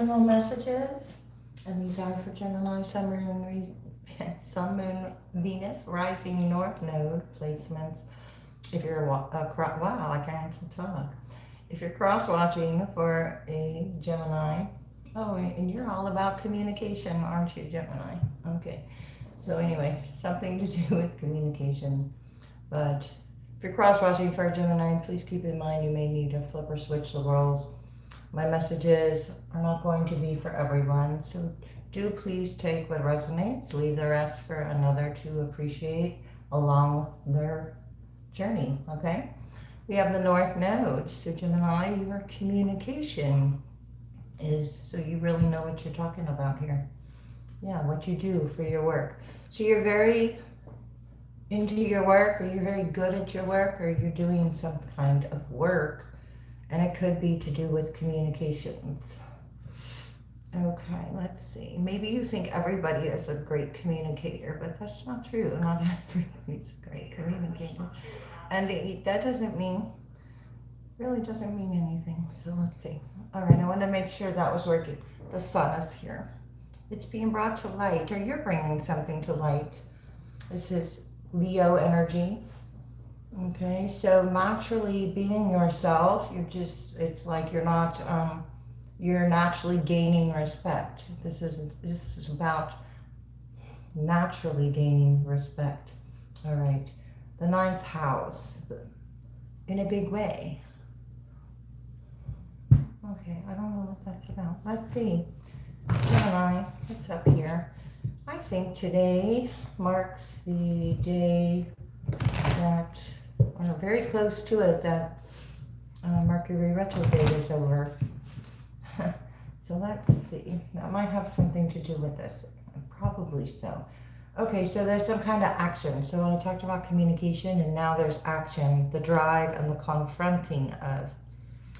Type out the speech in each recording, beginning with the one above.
general messages, and these are for Gemini, Sun, Moon, Venus, rising North Node placements. If you're wow, I can't talk. If you're cross-watching for a Gemini, oh, and you're all about communication, aren't you, Gemini? Okay. So anyway, something to do with communication. But if you're cross-watching for a Gemini, please keep in mind you may need to flip or switch the roles. My messages are not going to be for everyone, so do please take what resonates, leave the rest for another to appreciate along their journey, okay? We have the North Node, so Gemini, your communication is, so you really know what you're talking about here. Yeah, what you do for your work. So you're very into your work, or you're very good at your work, or you're doing some kind of work, and it could be to do with communications. Okay, let's see. Maybe you think everybody is a great communicator, but that's not true. Not everybody's a great communicator. And that doesn't mean, really doesn't mean anything. So let's see. All right, I want to make sure that was working. The sun is here. It's being brought to light, or you're bringing something to light. This is Leo energy. Okay, so naturally being yourself, it's like you're not, you're naturally gaining respect. This is about naturally gaining respect. All right, the 9th house, in a big way. Okay, I don't know what that's about. Let's see. Gemini, what's up here? I think today marks the day that, or very close to it, that Mercury retrograde is over. So let's see. That might have something to do with this. Probably so. Okay, so there's some kind of action. So I talked about communication, and now there's action, the drive and the confronting of.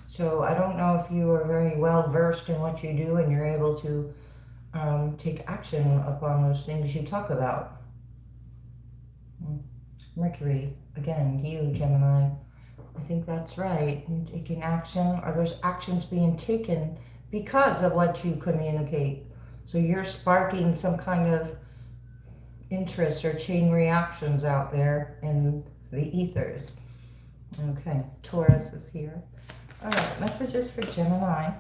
So I don't know if you are very well versed in what you do and you're able to take action upon those things you talk about. Mercury, again, you, Gemini. I think that's right. You're taking action, or there's actions being taken because of what you communicate. So you're sparking some kind of interest or chain reactions out there in the ethers. Okay, Taurus is here. All right, messages for Gemini.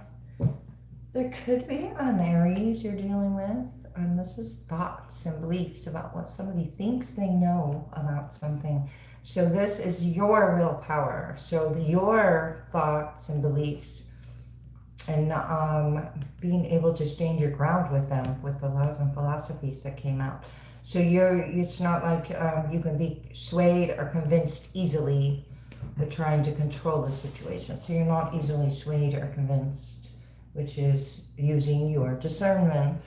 There could be an Aries you're dealing with, and this is thoughts and beliefs about what somebody thinks they know about something. So this is your willpower. So your thoughts and beliefs, and being able to stand your ground with them, with the laws and philosophies that came out. So it's not like you can be swayed or convinced easily with trying to control the situation. So you're not easily swayed or convinced, which is using your discernment.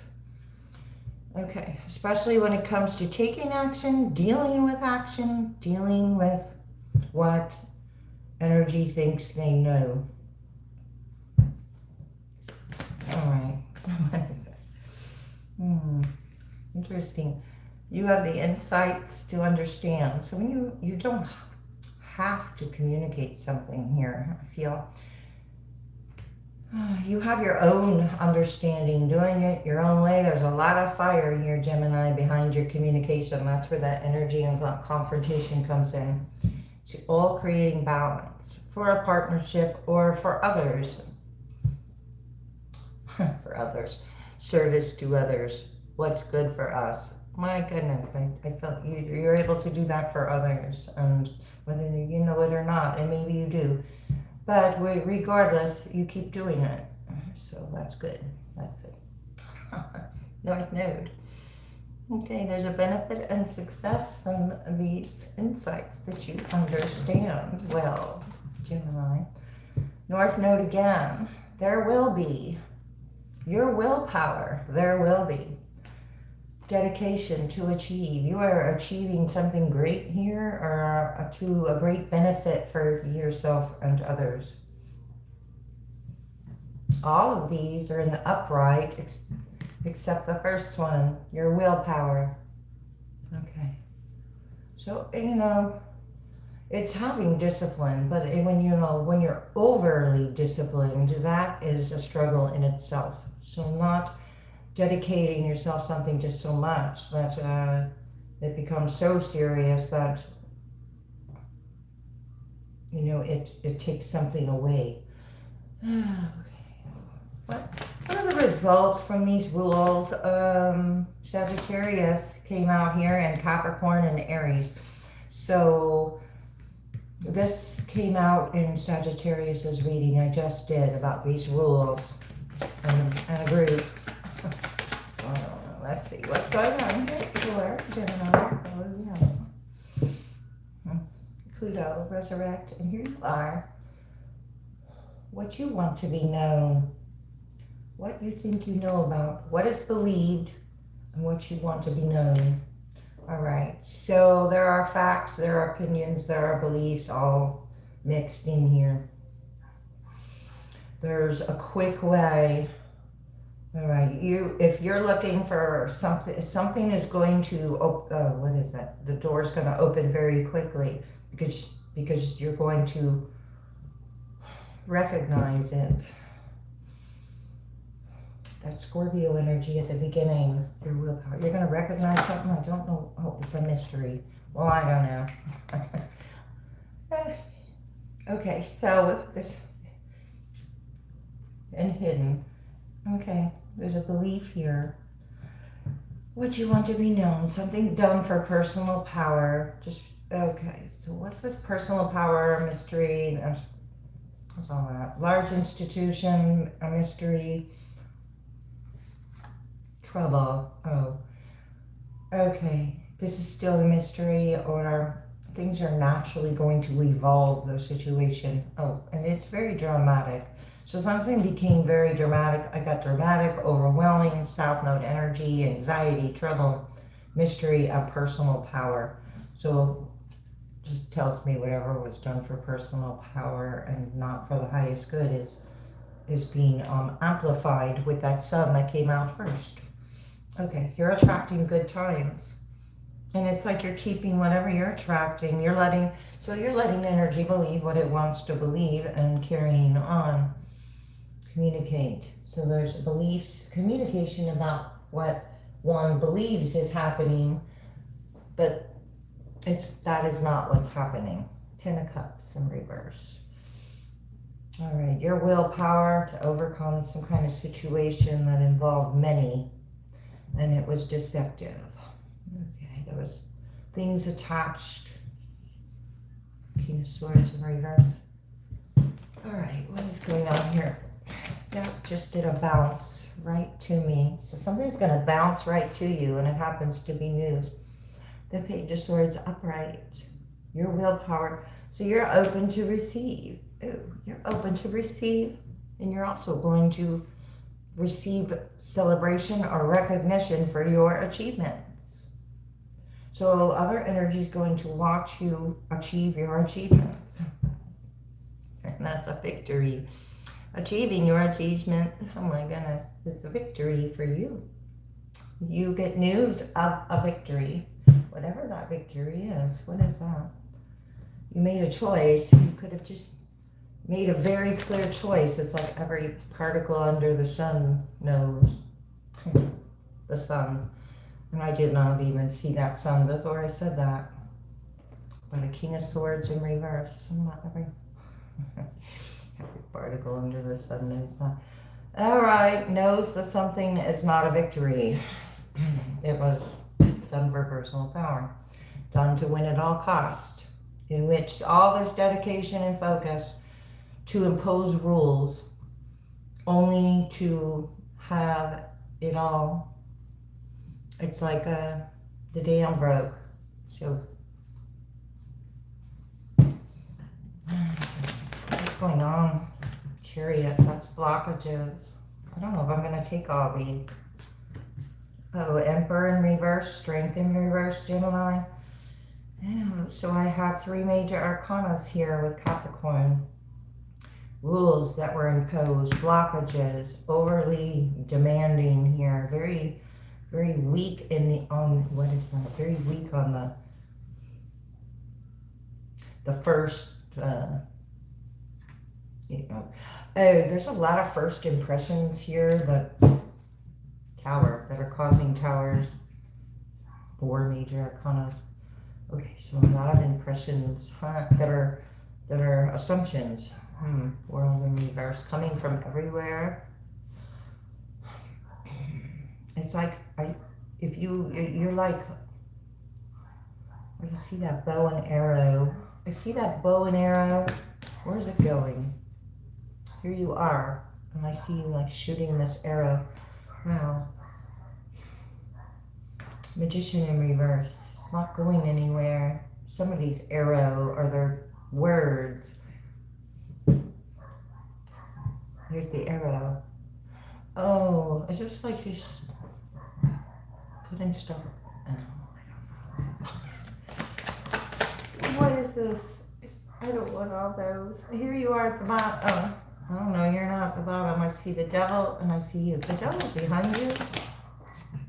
Okay, especially when it comes to taking action, dealing with what energy thinks they know. All right, what is this? Interesting. You have the insights to understand. So when you don't have to communicate something here, I feel. You have your own understanding, doing it your own way. There's a lot of fire here, Gemini, behind your communication. That's where that energy and confrontation comes in. It's all creating balance for a partnership or for others. For others. Service to others. What's good for us. My goodness, I felt you're able to do that for others. And whether you know it or not, and maybe you do. But regardless, you keep doing it. So that's good. That's it. North Node. Okay, there's a benefit and success from these insights that you understand well, Gemini. North Node again. There will be your willpower. There will be dedication to achieve. You are achieving something great here, or to a great benefit for yourself and others. All of these are in the upright, except the first one, your willpower. Okay. So, it's having discipline, but when you're overly disciplined, that is a struggle in itself. So not dedicating yourself something just so much that it becomes so serious that, you know, it takes something away. Okay. What are the results from these rules? Sagittarius came out here, and Capricorn and Aries. So this came out in Sagittarius's reading I just did about these rules and a group. Let's see what's going on here for Gemini. Oh, yeah. Pluto, resurrect, and here you are. What you want to be known, what you think you know about, what is believed, and what you want to be known. All right, so there are facts, there are opinions, there are beliefs all mixed in here. There's a quick way. All right, if you're looking for something, something is going to, what is that? The door's going to open very quickly because you're going to recognize it. That Scorpio energy at the beginning, your willpower. You're going to recognize something. I don't know. Oh, it's a mystery. Well, I don't know. Okay, so this and hidden. Okay, there's a belief here. What you want to be known, something done for personal power. Just okay. So what's this personal power mystery? What's all that? Large institution, a mystery. Trouble. Oh, okay. This is still a mystery, or things are naturally going to evolve the situation. Oh, and it's very dramatic. So something became very dramatic. I got dramatic, overwhelming, South Node energy, anxiety, trouble, mystery, and personal power. So just tells me whatever was done for personal power and not for the highest good is being amplified with that sun that came out first. Okay, you're attracting good times. And it's like you're keeping whatever you're attracting. You're letting energy believe what it wants to believe and carrying on. Communicate. So there's beliefs, communication about what one believes is happening, but that is not what's happening. 10 of Cups in reverse. All right, your willpower to overcome some kind of situation that involved many, and it was deceptive. Okay, there was things attached. King of Swords in reverse. All right, what is going on here? That just did a bounce right to me. So something's going to bounce right to you, and it happens to be news. The Page of Swords upright. Your willpower. So you're open to receive. Ooh, you're open to receive, and you're also going to receive celebration or recognition for your achievements. So other energy is going to watch you achieve your achievements. And that's a victory. Achieving your achievement, oh my goodness, it's a victory for you. You get news of a victory, whatever that victory is. What is that? You made a choice. You could have just made a very clear choice. It's like every particle under the sun knows the sun. And I did not even see that sun before I said that. But a King of Swords in reverse. I'm not every particle under the sun knows that. All right, knows that something is not a victory. It was done for personal power, done to win at all cost, in which all this dedication and focus to impose rules only to have it all. It's like the dam broke. So what's going on? Chariot, that's blockages. I don't know if I'm going to take all these. Oh, Emperor in reverse, Strength in reverse, Gemini. Yeah, so I have 3 major arcanas here with Capricorn. Rules that were imposed, blockages, overly demanding here, very, very weak what is that? Very weak on the first You know. Oh, there's a lot of first impressions here that tower that are causing towers. 4 major arcanas. Okay, so a lot of impressions that are assumptions. World in reverse coming from everywhere. It's like you're like, I see that bow and arrow. I see that bow and arrow. Where's it going? Here you are, and I see you like shooting this arrow. Wow. Magician in reverse. It's not going anywhere. Somebody's arrow or their words. Here's the arrow. Oh, it's just like just putting stuff. Oh, what is this? I don't want all those. Here you are at the bottom. Oh, I don't know. You're not at the bottom. I see the devil and I see you. The devil's behind you.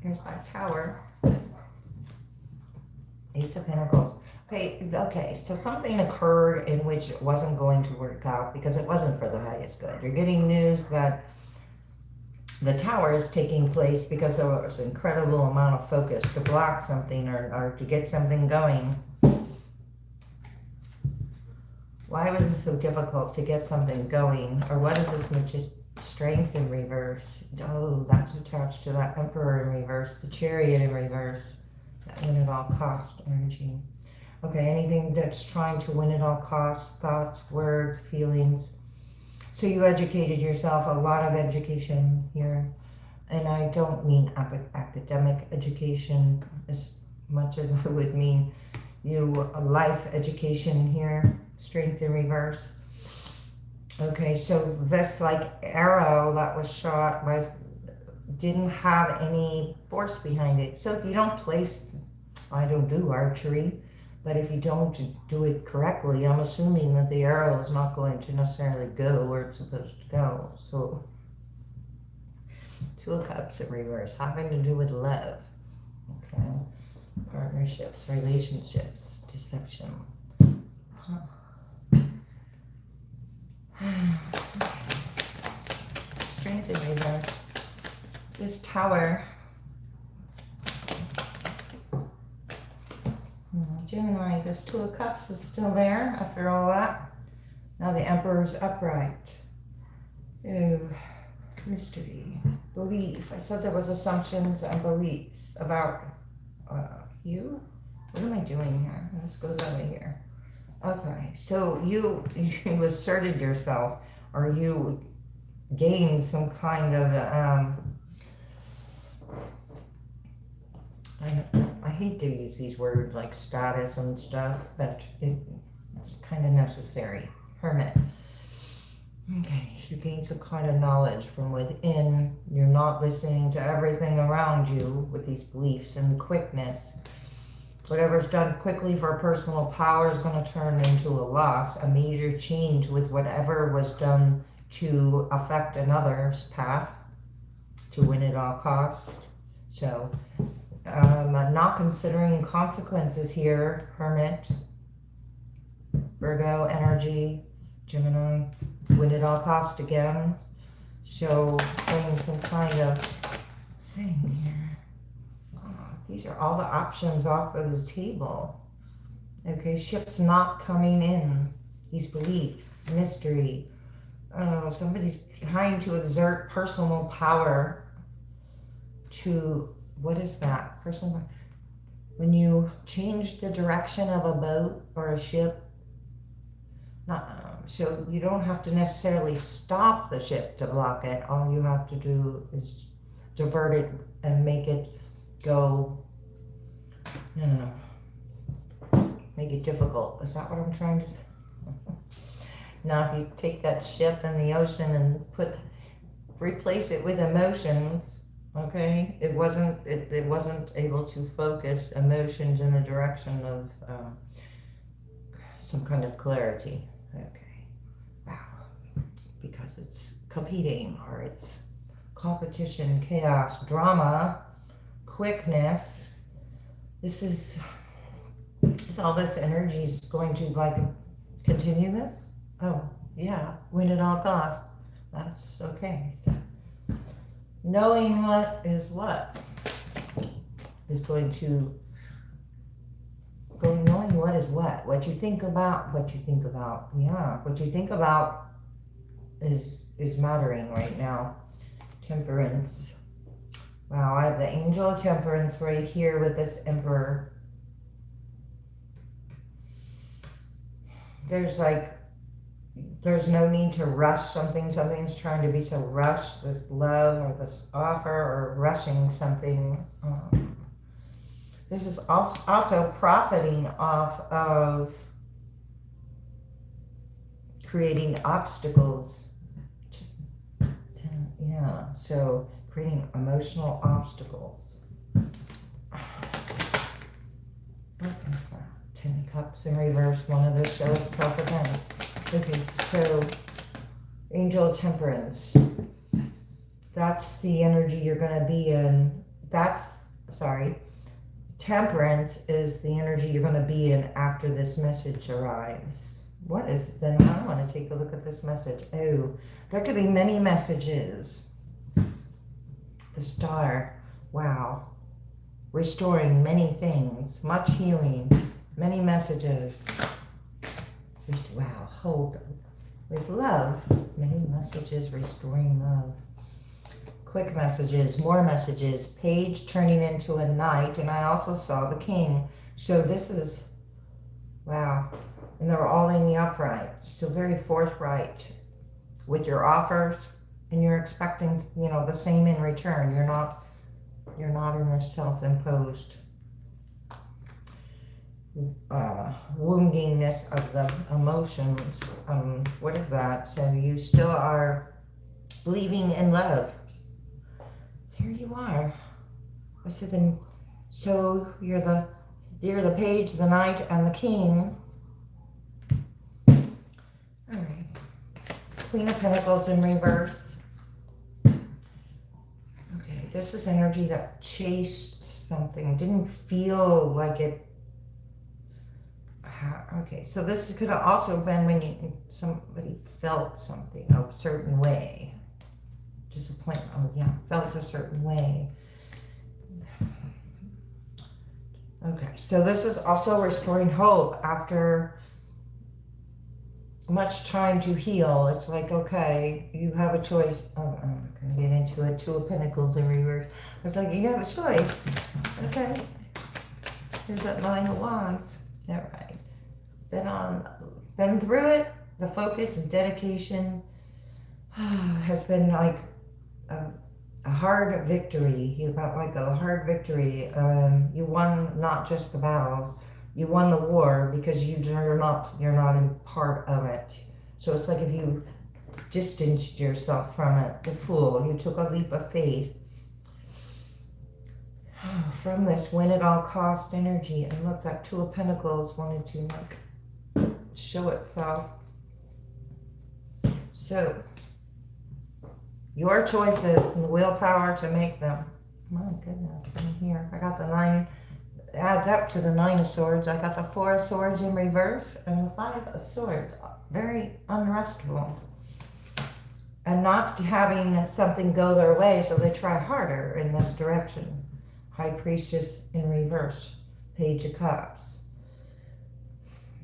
Here's that tower. Ace of Pentacles. Okay, so something occurred in which it wasn't going to work out because it wasn't for the highest good. You're getting news that the tower is taking place because there was an incredible amount of focus to block something or to get something going. Why was it so difficult to get something going? Or what is this strength in reverse? Oh, that's attached to that Emperor in reverse, the Chariot in reverse. That win at all cost energy. Okay, anything that's trying to win at all costs, thoughts, words, feelings. So you educated yourself, a lot of education here. And I don't mean academic education as much as I would mean a life education here. Strength in reverse. Okay, so this like arrow that was shot didn't have any force behind it. So if you don't place, I don't do archery, but if you don't do it correctly, I'm assuming that the arrow is not going to necessarily go where it's supposed to go. So 2 of Cups in reverse, having to do with love. Okay, partnerships, relationships, deception. Strength in reverse. This tower. Gemini, this 2 of Cups is still there after all that. Now the Emperor's upright. Oh, mystery, belief. I said there was assumptions and beliefs about you. What am I doing here? This goes over here. Okay, so you asserted yourself, or you gained some kind of I hate to use these words like status and stuff, but it's kind of necessary. Hermit. Okay, you gain some kind of knowledge from within. You're not listening to everything around you with these beliefs and quickness. Whatever's done quickly for personal power is going to turn into a loss, a major change with whatever was done to affect another's path, to win at all costs. So, not considering consequences here, Hermit, Virgo energy, Gemini, win at all cost again. So, playing some kind of thing here. These are all the options off of the table. Okay, ships not coming in. These beliefs, mystery. Oh, somebody's trying to exert personal power to, what is that? Personal, when you change the direction of a boat or a ship, so you don't have to necessarily stop the ship to block it. All you have to do is divert it and make it go, make it difficult. Is that what I'm trying to say? Now, if you take that ship in the ocean and replace it with emotions, okay, it wasn't able to focus emotions in a direction of some kind of clarity. Okay, wow, because it's competing, or it's competition, chaos, drama, quickness. This is all this energy is going to like continue this. Oh, Yeah, win at all costs. That's okay. So, knowing what is going to knowing what is what you think about, yeah, what you think about is mattering right now. Temperance. Wow, I have the angel of temperance right here with this emperor. There's no need to rush something. Something's trying to be so rushed, this love or this offer, or rushing something. This is also profiting off of creating obstacles. Yeah, so creating emotional obstacles. What is that? 10 Cups in reverse, wanted to show itself again. Okay, so Angel of Temperance. That's the energy you're going to be in. Temperance is the energy you're going to be in after this message arrives. What is it then? I want to take a look at this message. Oh, there could be many messages. The Star. Wow. Restoring many things. Much healing. Many messages. Wow. Hope. With love. Many messages restoring love. Quick messages, more messages, page turning into a knight, and I also saw the king. So this is, wow, and they're all in the upright. So very forthright with your offers, and you're expecting, the same in return. You're not in this self-imposed woundingness of the emotions. What is that? So you still are believing in love. Here you are. I said, then, so you're the page, the knight, and the king. All right. Queen of Pentacles in reverse. Okay, this is energy that chased something, didn't feel like it. Okay, so this could have also been when somebody felt something a certain way. Disappointment. Oh yeah, felt a certain way. Okay, so this is also restoring hope after much time to heal. It's like, okay, you have a choice. Oh, I'm not going to get into it. Two of Pentacles in reverse. It's like, you have a choice. Okay. Here's that Nine of Wands. All right. Been through it. The focus and dedication has been like a hard victory. You got like a hard victory. You won not just the battles, you won the war because you're not in part of it. So it's like if you distanced yourself from it, the Fool, you took a leap of faith. From this win at all cost energy, and look, that Two of Pentacles wanted to like show itself. So your choices and the willpower to make them. My goodness, in here. I got the 9, adds up to the 9 of Swords. I got the 4 of Swords in reverse and the 5 of Swords. Very unrestful. And not having something go their way, so they try harder in this direction. High Priestess in reverse. Page of Cups.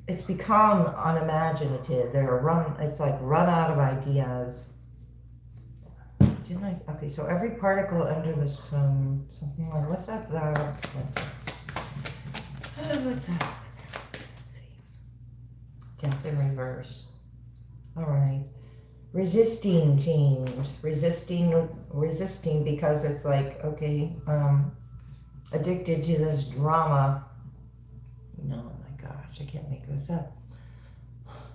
It's become unimaginative. It's like run out of ideas. Okay, so every particle under the sun, something like, what's that? Let's see. Death in reverse. All right. Resisting change. Resisting because it's like, okay, addicted to this drama. No, my gosh, I can't make this up.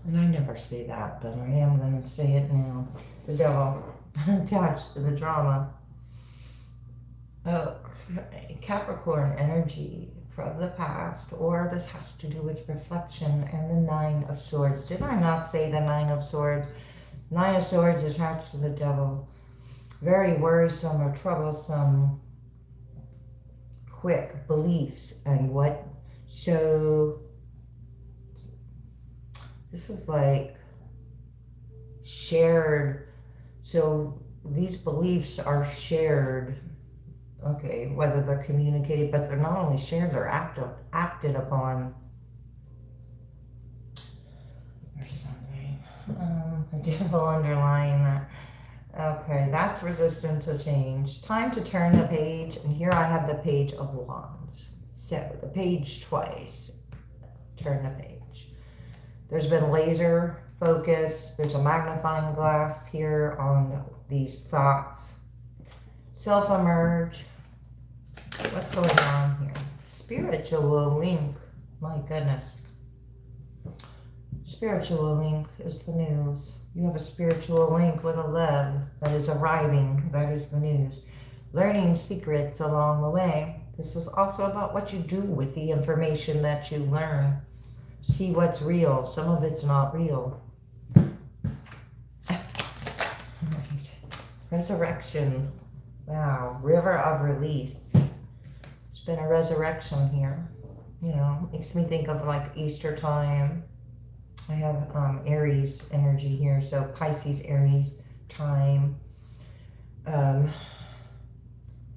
And I never say that, but I am going to say it now. The devil. Attached to the drama. Okay. Capricorn energy from the past, or this has to do with reflection, and the 9 of Swords. Did I not say the 9 of Swords? 9 of Swords attached to the devil. Very worrisome or troublesome. Quick beliefs and what. So this is like shared. So these beliefs are shared, okay, whether they're communicated, but they're not only shared, they're acted upon. There's something, a devil underlying that. Okay, that's resistant to change. Time to turn the page, and here I have the Page of Wands. So the page twice, turn the page. There's been laser focus. There's a magnifying glass here on these thoughts. Self-emerge. What's going on here? Spiritual link. My goodness. Spiritual link is the news. You have a spiritual link with a love that is arriving. That is the news. Learning secrets along the way. This is also about what you do with the information that you learn. See what's real. Some of it's not real. Resurrection. Wow. River of release. There's been a resurrection here. You know, makes me think of like Easter time. I have Aries energy here. So Pisces, Aries time.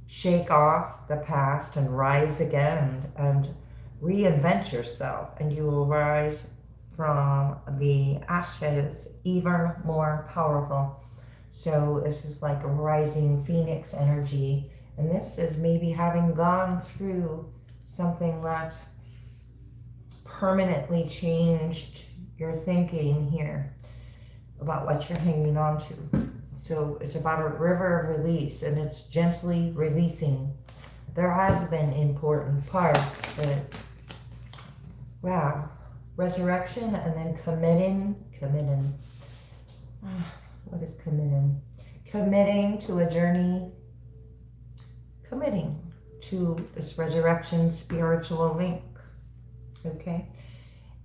Shake off the past and rise again and reinvent yourself, and you will rise from the ashes even more powerful. So this is like a rising phoenix energy, and this is maybe having gone through something that permanently changed your thinking here about what you're hanging on to. So it's about a river of release, and it's gently releasing. There has been important parts, but wow, resurrection and then committing. What is committing? Committing to a journey, committing to this resurrection spiritual link, okay?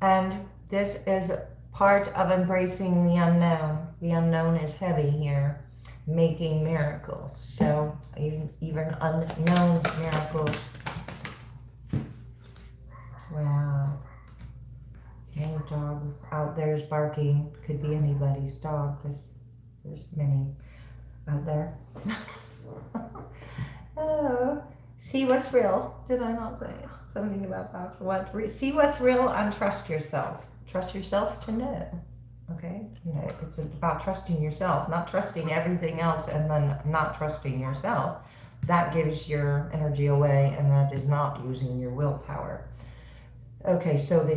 And this is part of embracing the unknown. The unknown is heavy here, making miracles. So even unknown miracles. Wow. Okay, dog out there is barking. Could be anybody's dog because there's many out there. Oh, see what's real. Did I not say something about that? See what's real and trust yourself. Trust yourself to know. Okay, you know, it's about trusting yourself, not trusting everything else and then not trusting yourself. That gives your energy away, and that is not using your willpower. Okay, so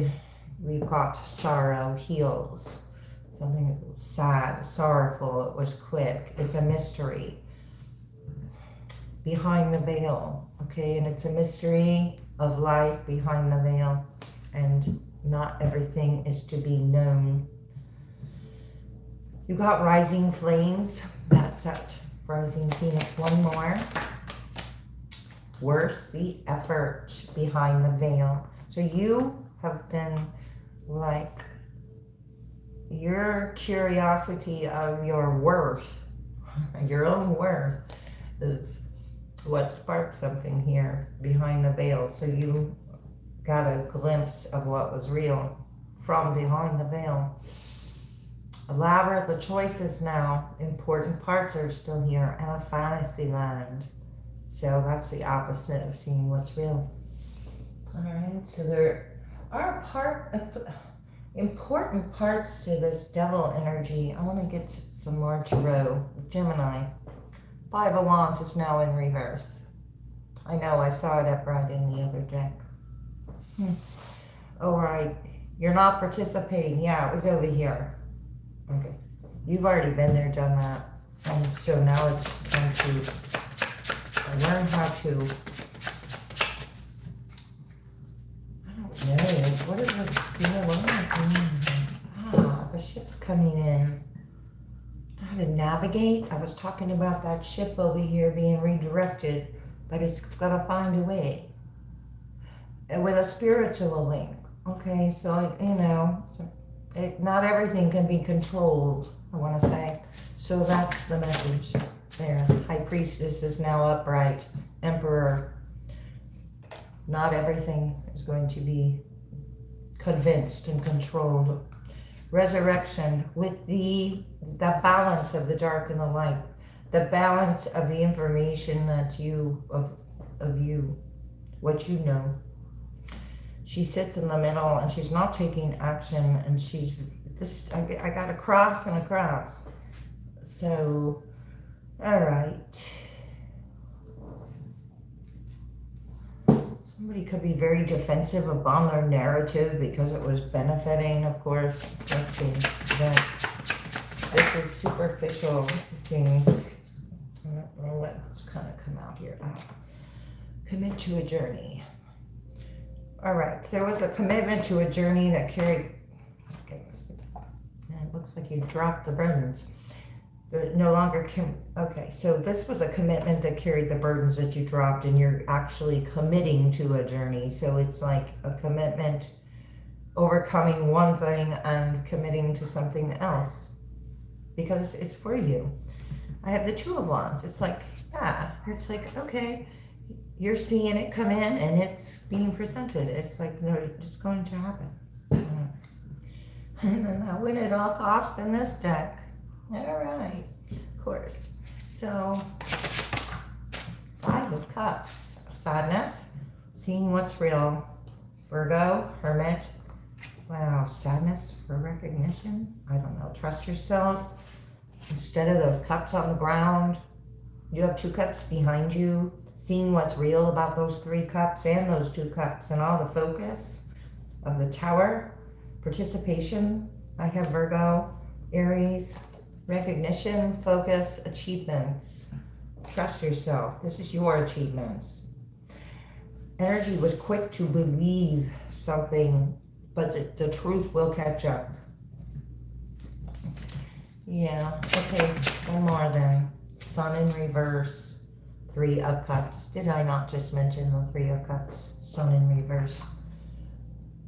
we've got sorrow heals. Something sad, sorrowful, it was quick. It's a mystery. Behind the veil, okay, and it's a mystery of life behind the veil, and not everything is to be known. You got rising flames. That's it. Rising Phoenix. One more. Worth the effort behind the veil. So you have been like, your curiosity of your worth, your own worth, is what sparked something here behind the veil. So you got a glimpse of what was real from behind the veil. Elaborate the choices now. Important parts are still here, and a fantasy land. So that's the opposite of seeing what's real. All right, so there are important parts to this devil energy. I want to get some more tarot. Gemini. Five of Wands is now in reverse. I know, I saw it upright in the other deck. All right, you're not participating. Yeah, it was over here. Okay, you've already been there, done that. And so now it's time to learn how to, I don't know, what is it? The ship's coming in. How to navigate. I was talking about that ship over here being redirected, but it's got to find a way. And with a spiritual link. Okay, so, you know, not everything can be controlled, I want to say. So that's the message there. High Priestess is now upright. Emperor. Not everything is going to be convinced and controlled. Resurrection with the balance of the dark and the light, the balance of the information that you, of you, what you know. She sits in the middle and she's not taking action, and she's this, I got a cross and a cross. So, all right. Somebody could be very defensive upon their narrative because it was benefiting, of course. Let's see. That this is superficial things. Let's kind of come out here. Commit to a journey. All right. There was a commitment to a journey that carried. Okay, it looks like you dropped the burdens. No longer okay, so this was a commitment that carried the burdens that you dropped, and you're actually committing to a journey. So it's like a commitment, overcoming one thing and committing to something else because it's for you. I have the Two of Wands. It's like, yeah, it's like, okay, you're seeing it come in and it's being presented. It's like, no, it's going to happen. And then I win at all costs in this deck. All right, of course. So, Five of Cups, sadness, seeing what's real. Virgo, Hermit. Wow, sadness for recognition. I don't know, trust yourself. Instead of the cups on the ground, you have 2 cups behind you. Seeing what's real about those 3 cups and those 2 cups and all the focus of the Tower. Participation, I have Virgo, Aries. Recognition, focus, achievements. Trust yourself. This is your achievements. Energy was quick to believe something, but the truth will catch up. Yeah, okay, one more then. Sun in reverse, 3 of Cups. Did I not just mention the 3 of Cups? Sun in reverse.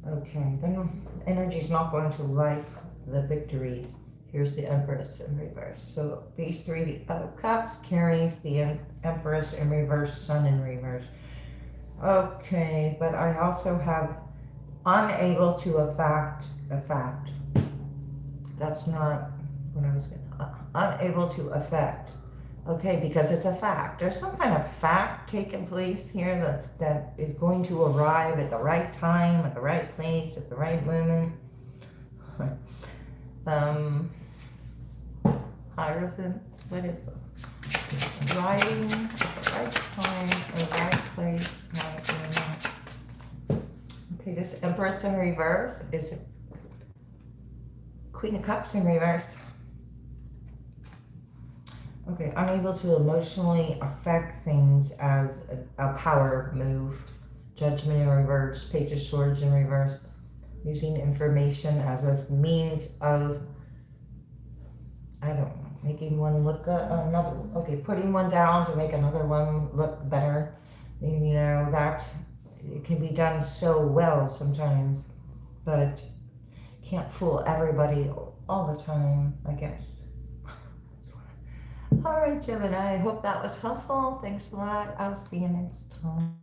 Okay, then energy's not going to like the victory. Here's the Empress in reverse. So these 3 of Cups carries the Empress in reverse, Sun in reverse. Okay, but I also have unable to affect a fact. That's not what I was going to, unable to affect. Okay, because it's a fact. There's some kind of fact taking place here that is going to arrive at the right time, at the right place, at the right moment. Hierophant, what is this? Arriving at the right time, the right place, right moment. Okay, this Empress in reverse is Queen of Cups in reverse. Okay, unable to emotionally affect things as a power move. Judgment in reverse, Page of Swords in reverse. Using information as a means of, I don't know, making one look another, okay, putting one down to make another one look better. And you know, that it can be done so well sometimes, but can't fool everybody all the time, I guess. All right, Gemini, I hope that was helpful. Thanks a lot. I'll see you next time.